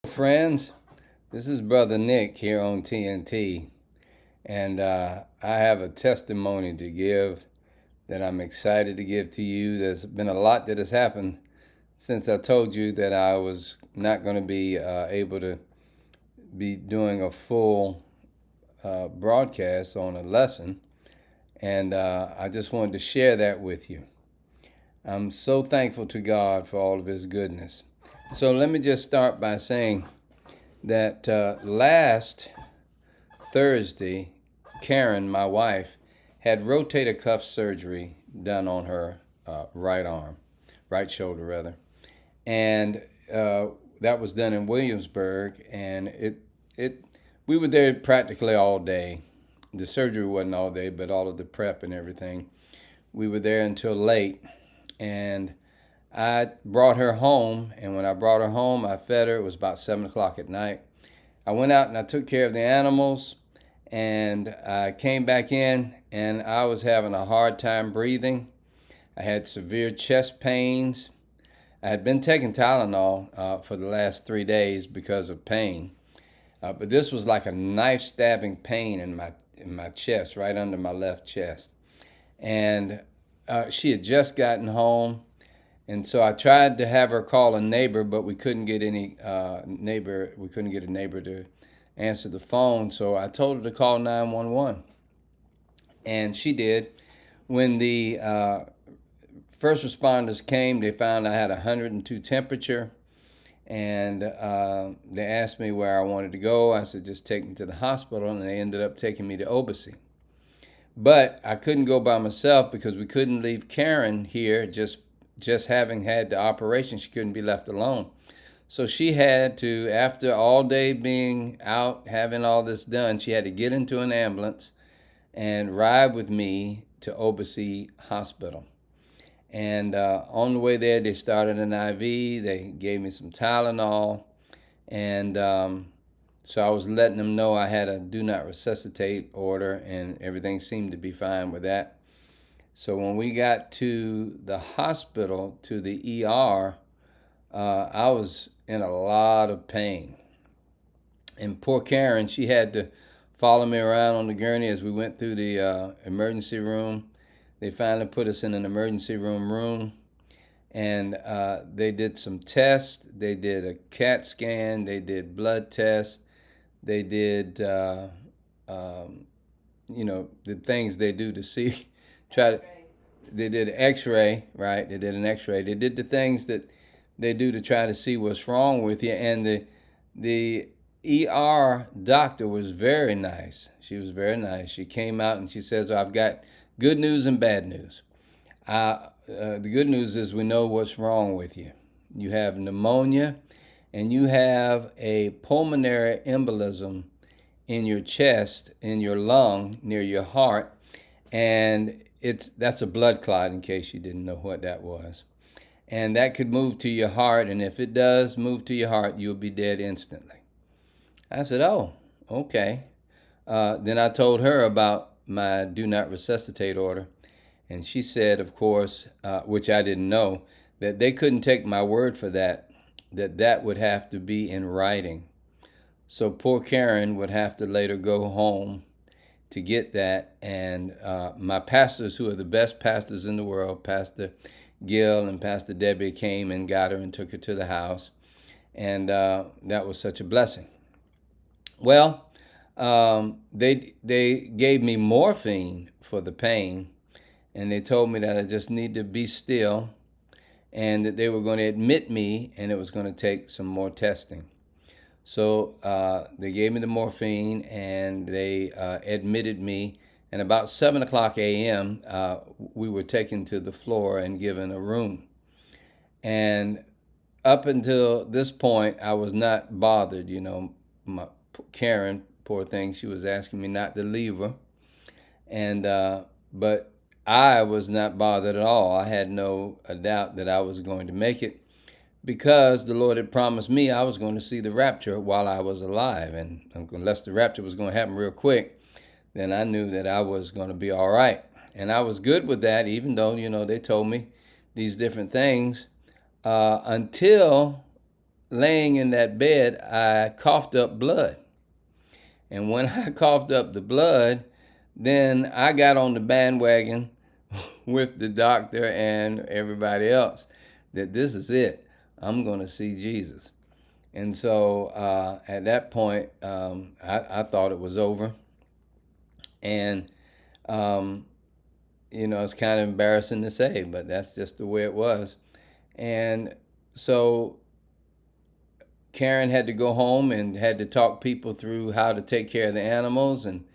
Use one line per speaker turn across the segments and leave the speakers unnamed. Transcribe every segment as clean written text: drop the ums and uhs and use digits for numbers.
Friends. This is Brother Nick here on TNT, and I have a testimony to give that I'm excited to give to you. There's been a lot that has happened since I told you that I was not going to be able to be doing a full broadcast on a lesson, and I just wanted to share that with you. I'm so thankful to God for all of His goodness. So let me just start by saying that last Thursday, Karen, my wife, had rotator cuff surgery done on her right shoulder rather, and that was done in Williamsburg, and it we were there practically all day. The surgery wasn't all day, but all of the prep and everything. We were there until late, and I brought her home, and when I brought her home, I fed her. It was about 7 o'clock at night. I went out and I took care of the animals, and I came back in, and I was having a hard time breathing. I had severe chest pains. I had been taking Tylenol for the last 3 days because of pain, but this was like a knife stabbing pain in my chest, right under my left chest. And she had just gotten home. And so I tried to have her call a neighbor, but we couldn't get any neighbor. We couldn't get a neighbor to answer the phone. So I told her to call 911, and she did. When the first responders came, they found I had 102 temperature, and they asked me where I wanted to go. I said, just take me to the hospital, and they ended up taking me to Obacy. But I couldn't go by myself because we couldn't leave Karen here just having had the operation. She couldn't be left alone. So she had to, after all day being out, having all this done, she had to get into an ambulance and ride with me to Obacy Hospital. And on the way there, they started an IV. They gave me some Tylenol. And so I was letting them know I had a do not resuscitate order, and everything seemed to be fine with that. So when we got to the hospital, to the ER, I was in a lot of pain. And poor Karen, she had to follow me around on the gurney as we went through the emergency room. They finally put us in an emergency room, and they did some tests. They did a CAT scan. They did blood tests. They did, the things they do to see. They did an X-ray, right? They did an X-ray. They did the things that they do to try to see what's wrong with you. And the ER doctor was very nice. She was very nice. She came out and she says, I've got good news and bad news. The good news is we know what's wrong with you. You have pneumonia, and you have a pulmonary embolism in your chest, in your lung, near your heart, and that's a blood clot, in case you didn't know what that was. And that could move to your heart, and if it does move to your heart, you'll be dead instantly. I said, oh, okay. Then I told her about my do not resuscitate order, and she said, of course, which I didn't know, that they couldn't take my word for that would have to be in writing. So poor Karen would have to later go home to get that. And my pastors, who are the best pastors in the world, Pastor Gil and Pastor Debbie, came and got her and took her to the house. And that was such a blessing. Well, they gave me morphine for the pain, and they told me that I just need to be still, and that they were going to admit me, and it was going to take some more testing. So they gave me the morphine, and they admitted me. And about 7 o'clock a.m., we were taken to the floor and given a room. And up until this point, I was not bothered. Karen, poor thing, she was asking me not to leave her. And but I was not bothered at all. I had no doubt that I was going to make it, because the Lord had promised me I was going to see the rapture while I was alive. And unless the rapture was going to happen real quick, then I knew that I was going to be all right. And I was good with that, even though, they told me these different things, until laying in that bed, I coughed up blood. And when I coughed up the blood, then I got on the bandwagon with the doctor and everybody else that this is it. I'm going to see Jesus. And so at that point, I thought it was over. And, it's kind of embarrassing to say, but that's just the way it was. And so Karen had to go home and had to talk people through how to take care of the animals. And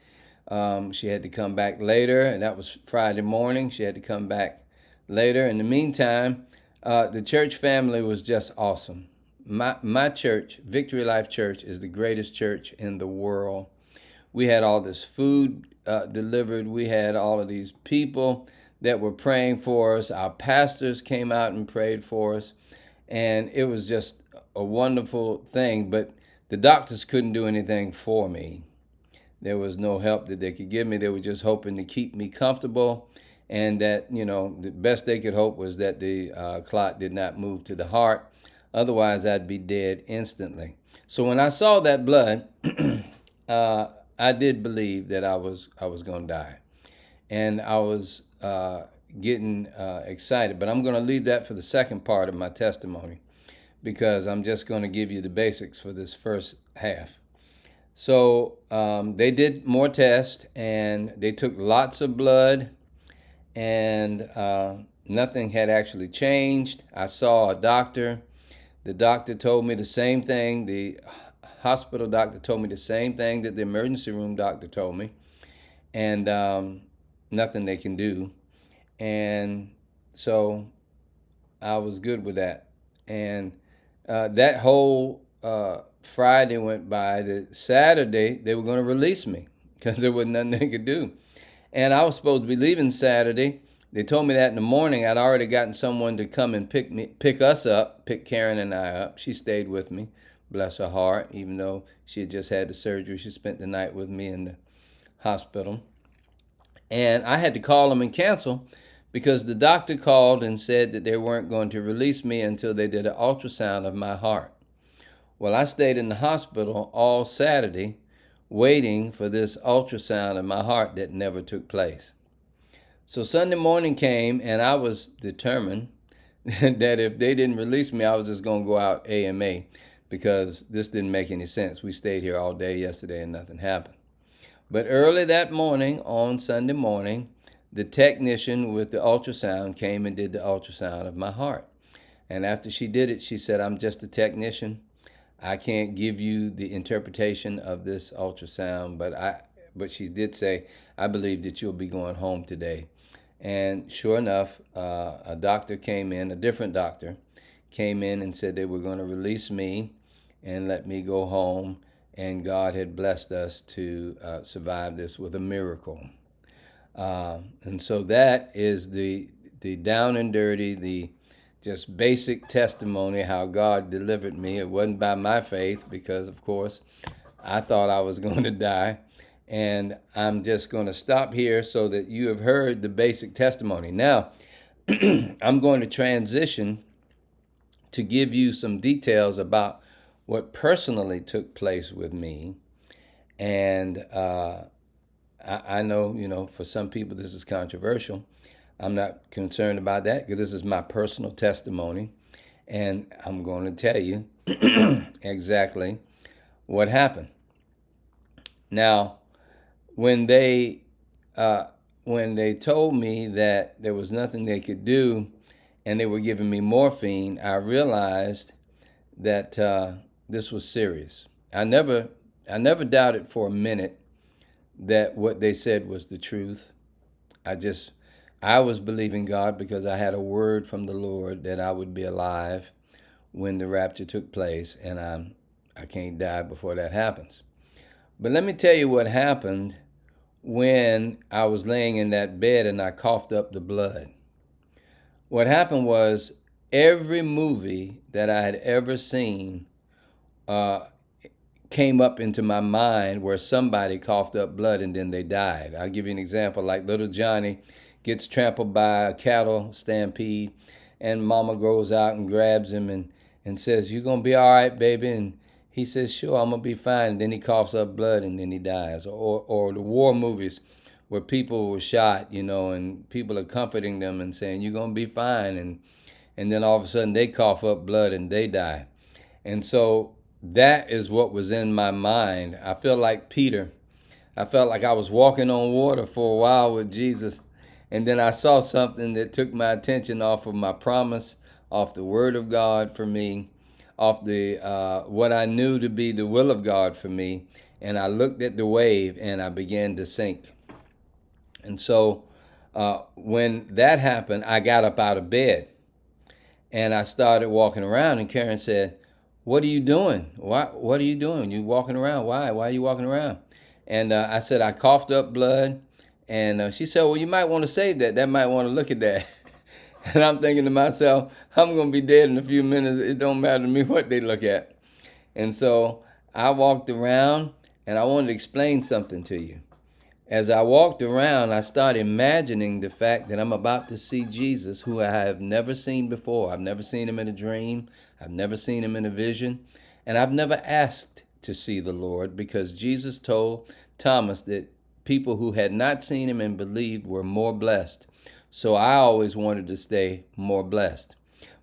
she had to come back later. And that was Friday morning. She had to come back later. In the meantime, the church family was just awesome. My church, Victory Life Church, is the greatest church in the world. We had all this food delivered. We had all of these people that were praying for us. Our pastors came out and prayed for us. And it was just a wonderful thing. But the doctors couldn't do anything for me. There was no help that they could give me. They were just hoping to keep me comfortable. And that, the best they could hope was that the clot did not move to the heart. Otherwise, I'd be dead instantly. So when I saw that blood, I did believe that I was going to die. And I was getting excited. But I'm going to leave that for the second part of my testimony, because I'm just going to give you the basics for this first half. So they did more tests, and they took lots of blood, and nothing had actually changed. I saw a doctor. The doctor told me the same thing. The hospital doctor told me the same thing that the emergency room doctor told me, and nothing they can do. And so I was good with that. And that whole Friday went by. The Saturday, they were going to release me because there was nothing they could do. And I was supposed to be leaving Saturday. They told me that in the morning. I'd already gotten someone to come and pick us up, pick Karen and I up. She stayed with me, bless her heart, even though she had just had the surgery. She spent the night with me in the hospital. And I had to call them and cancel because the doctor called and said that they weren't going to release me until they did an ultrasound of my heart. Well, I stayed in the hospital all Saturday waiting for this ultrasound of my heart that never took place. So Sunday morning came, and I was determined that if they didn't release me, I was just going to go out AMA, because this didn't make any sense. We stayed here all day yesterday and nothing happened. But early that morning, on Sunday morning, the technician with the ultrasound came and did the ultrasound of my heart. And after she did it, she said, "I'm just a technician. I can't give you the interpretation of this ultrasound, but she did say, I believe that you'll be going home today." And sure enough, a doctor came in, a different doctor came in and said they were going to release me and let me go home. And God had blessed us to survive this with a miracle. And so that is the down and dirty, the just basic testimony how God delivered me. It wasn't by my faith, because, of course, I thought I was going to die. And I'm just going to stop here so that you have heard the basic testimony. Now, I'm going to transition to give you some details about what personally took place with me. And I know, for some people this is controversial. I'm not concerned about that, because this is my personal testimony. And I'm going to tell you exactly what happened. Now, when they told me that there was nothing they could do and they were giving me morphine, I realized that this was serious. I never doubted for a minute that what they said was the truth. I was believing God because I had a word from the Lord that I would be alive when the rapture took place, and I can't die before that happens. But let me tell you what happened when I was laying in that bed and I coughed up the blood. What happened was, every movie that I had ever seen came up into my mind where somebody coughed up blood and then they died. I'll give you an example, like little Johnny gets trampled by a cattle stampede, and mama goes out and grabs him and says, "You gonna be all right, baby?" And he says, "Sure, I'm gonna be fine." And then he coughs up blood and then he dies. Or the war movies where people were shot, and people are comforting them and saying, "You're gonna be fine," and then all of a sudden they cough up blood and they die. And so that is what was in my mind. I feel like Peter. I felt like I was walking on water for a while with Jesus. And then I saw something that took my attention off of my promise, off the word of God for me, off the what I knew to be the will of God for me. And I looked at the wave and I began to sink. And so when that happened, I got up out of bed and I started walking around. And Karen said, "What are you doing? What are you doing? You walking around? Why? Why are you walking around?" And I said, "I coughed up blood." And she said, "Well, you might want to save that. That might want to look at that." And I'm thinking to myself, I'm going to be dead in a few minutes. It don't matter to me what they look at. And so I walked around and I wanted to explain something to you. As I walked around, I started imagining the fact that I'm about to see Jesus, who I have never seen before. I've never seen him in a dream. I've never seen him in a vision. And I've never asked to see the Lord, because Jesus told Thomas that people who had not seen him and believed were more blessed. So I always wanted to stay more blessed.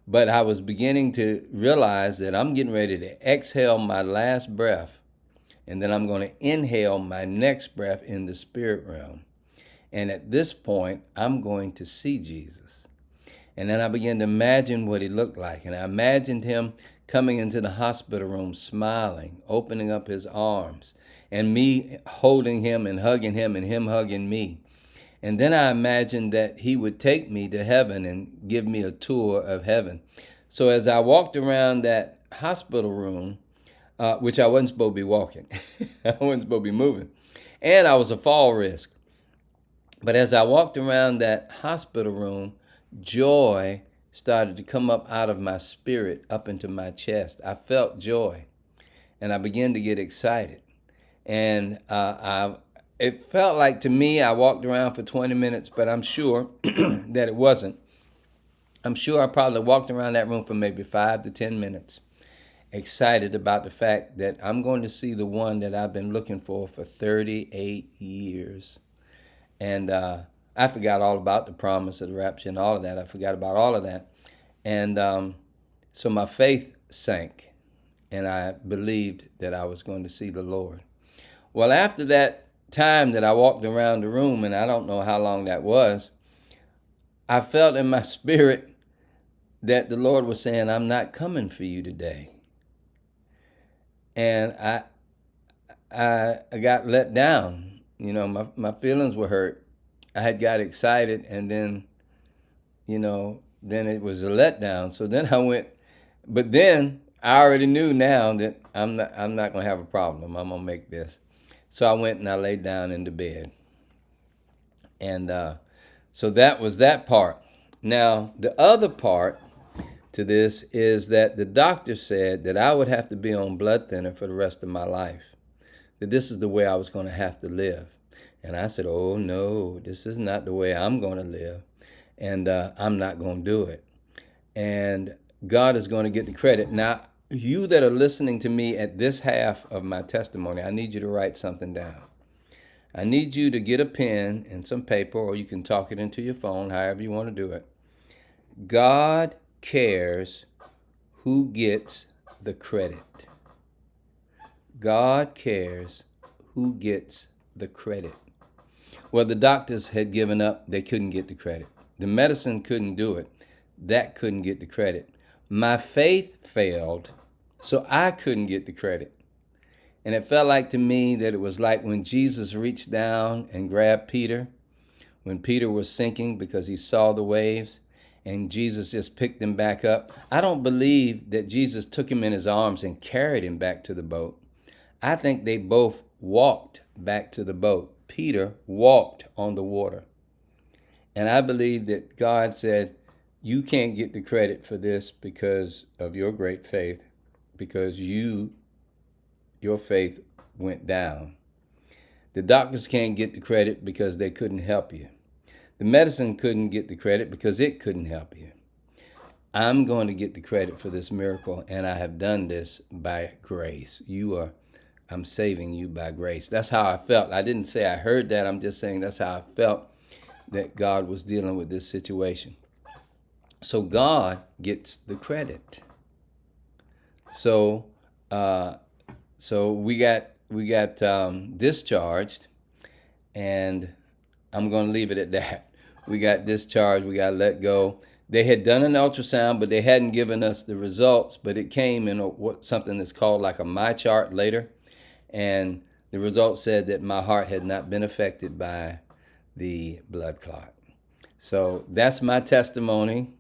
But I was beginning to realize that I'm getting ready to exhale my last breath, and then I'm going to inhale my next breath in the spirit realm. And at this point, I'm going to see Jesus. And then I began to imagine what he looked like. And I imagined him coming into the hospital room, smiling, opening up his arms, and me holding him and him hugging me. And then I imagined that he would take me to heaven and give me a tour of heaven. So as I walked around that hospital room, which I wasn't supposed to be walking, I wasn't supposed to be moving, and I was a fall risk. But as I walked around that hospital room, joy started to come up out of my spirit, up into my chest. I felt joy, and I began to get excited. And it felt like, to me, I walked around for 20 minutes, but I'm sure that it wasn't. I'm sure I probably walked around that room for maybe 5 to 10 minutes, excited about the fact that I'm going to see the one that I've been looking for 38 years. And I forgot all about the promise of the rapture and all of that. I forgot about all of that. And so my faith sank, and I believed that I was going to see the Lord. Well, after that time that I walked around the room, and I don't know how long that was, I felt in my spirit that the Lord was saying, "I'm not coming for you today." And I got let down. My feelings were hurt. I had got excited, and then it was a letdown. So then I went, but then I already knew now that I'm not going to have a problem. I'm going to make this. So I went and I laid down in the bed. And so that was that part. Now, the other part to this is that the doctor said that I would have to be on blood thinner for the rest of my life, that this is the way I was going to have to live. And I said, "Oh, no, this is not the way I'm going to live, and I'm not going to do it." And God is going to get the credit. Now, you that are listening to me at this half of my testimony, I need you to write something down. I need you to get a pen and some paper, or you can talk it into your phone, however you want to do it. God cares who gets the credit. God cares who gets the credit. Well, the doctors had given up. They couldn't get the credit. The medicine couldn't do it. That couldn't get the credit. My faith failed, so I couldn't get the credit. And it felt like to me that it was like when Jesus reached down and grabbed Peter, when Peter was sinking because he saw the waves, and Jesus just picked him back up. I don't believe that Jesus took him in his arms and carried him back to the boat. I think they both walked back to the boat. Peter walked on the water. And I believe that God said, "You can't get the credit for this because of your great faith, because your faith went down. The doctors can't get the credit because they couldn't help you. The medicine couldn't get the credit because it couldn't help you. I'm going to get the credit for this miracle, and I have done this by grace. I'm saving you by grace. That's how I felt. I didn't say I heard that. I'm just saying that's how I felt that God was dealing with this situation. So God gets the credit. So, we got discharged, and I'm going to leave it at that. We got discharged. We got let go. They had done an ultrasound, but they hadn't given us the results. But it came in something that's called like a my chart later, and the results said that my heart had not been affected by the blood clot. So that's my testimony,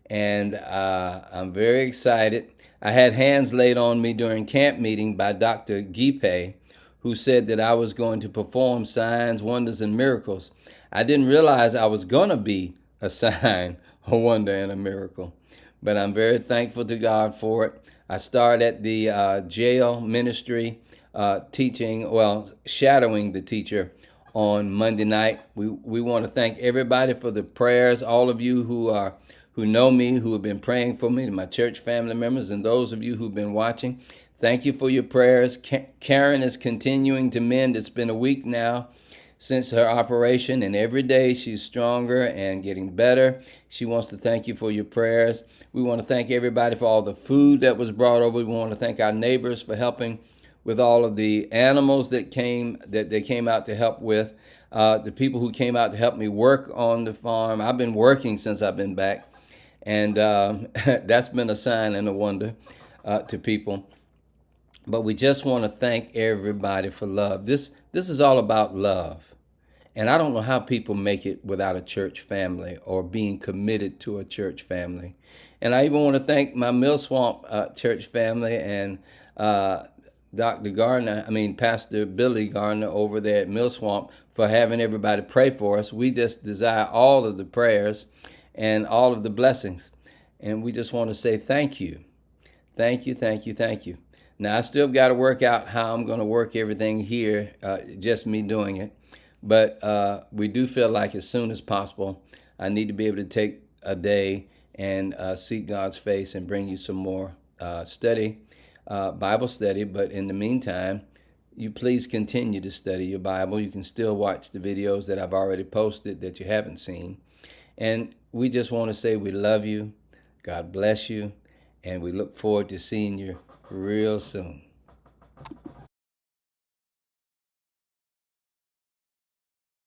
and I'm very excited. I had hands laid on me during camp meeting by Dr. Gipe, who said that I was going to perform signs, wonders, and miracles. I didn't realize I was going to be a sign, a wonder, and a miracle. But I'm very thankful to God for it. I started at the jail ministry shadowing the teacher on Monday night. We want to thank everybody for the prayers, all of you who know me, who have been praying for me, my church family members, and those of you who've been watching. Thank you for your prayers. Karen is continuing to mend. It's been a week now since her operation, and every day she's stronger and getting better. She wants to thank you for your prayers. We want to thank everybody for all the food that was brought over. We want to thank our neighbors for helping with all of the animals that they came out to help with. The people who came out to help me work on the farm. I've been working since I've been back, and that's been a sign and a wonder to people. But we just want to thank everybody for love. This is all about love. And I don't know how people make it without a church family or being committed to a church family. And I even want to thank my Mill Swamp church family and Pastor Billy Gardner over there at Mill Swamp for having everybody pray for us. We just desire all of the prayers and all of the blessings. And we just want to say thank you. Thank you, thank you, thank you. Now, I still got to work out how I'm going to work everything here, just me doing it. But we do feel like as soon as possible, I need to be able to take a day and seek God's face and bring you some more Bible study. But in the meantime, you please continue to study your Bible. You can still watch the videos that I've already posted that you haven't seen. And we just want to say we love you. God bless you. And we look forward to seeing you real soon.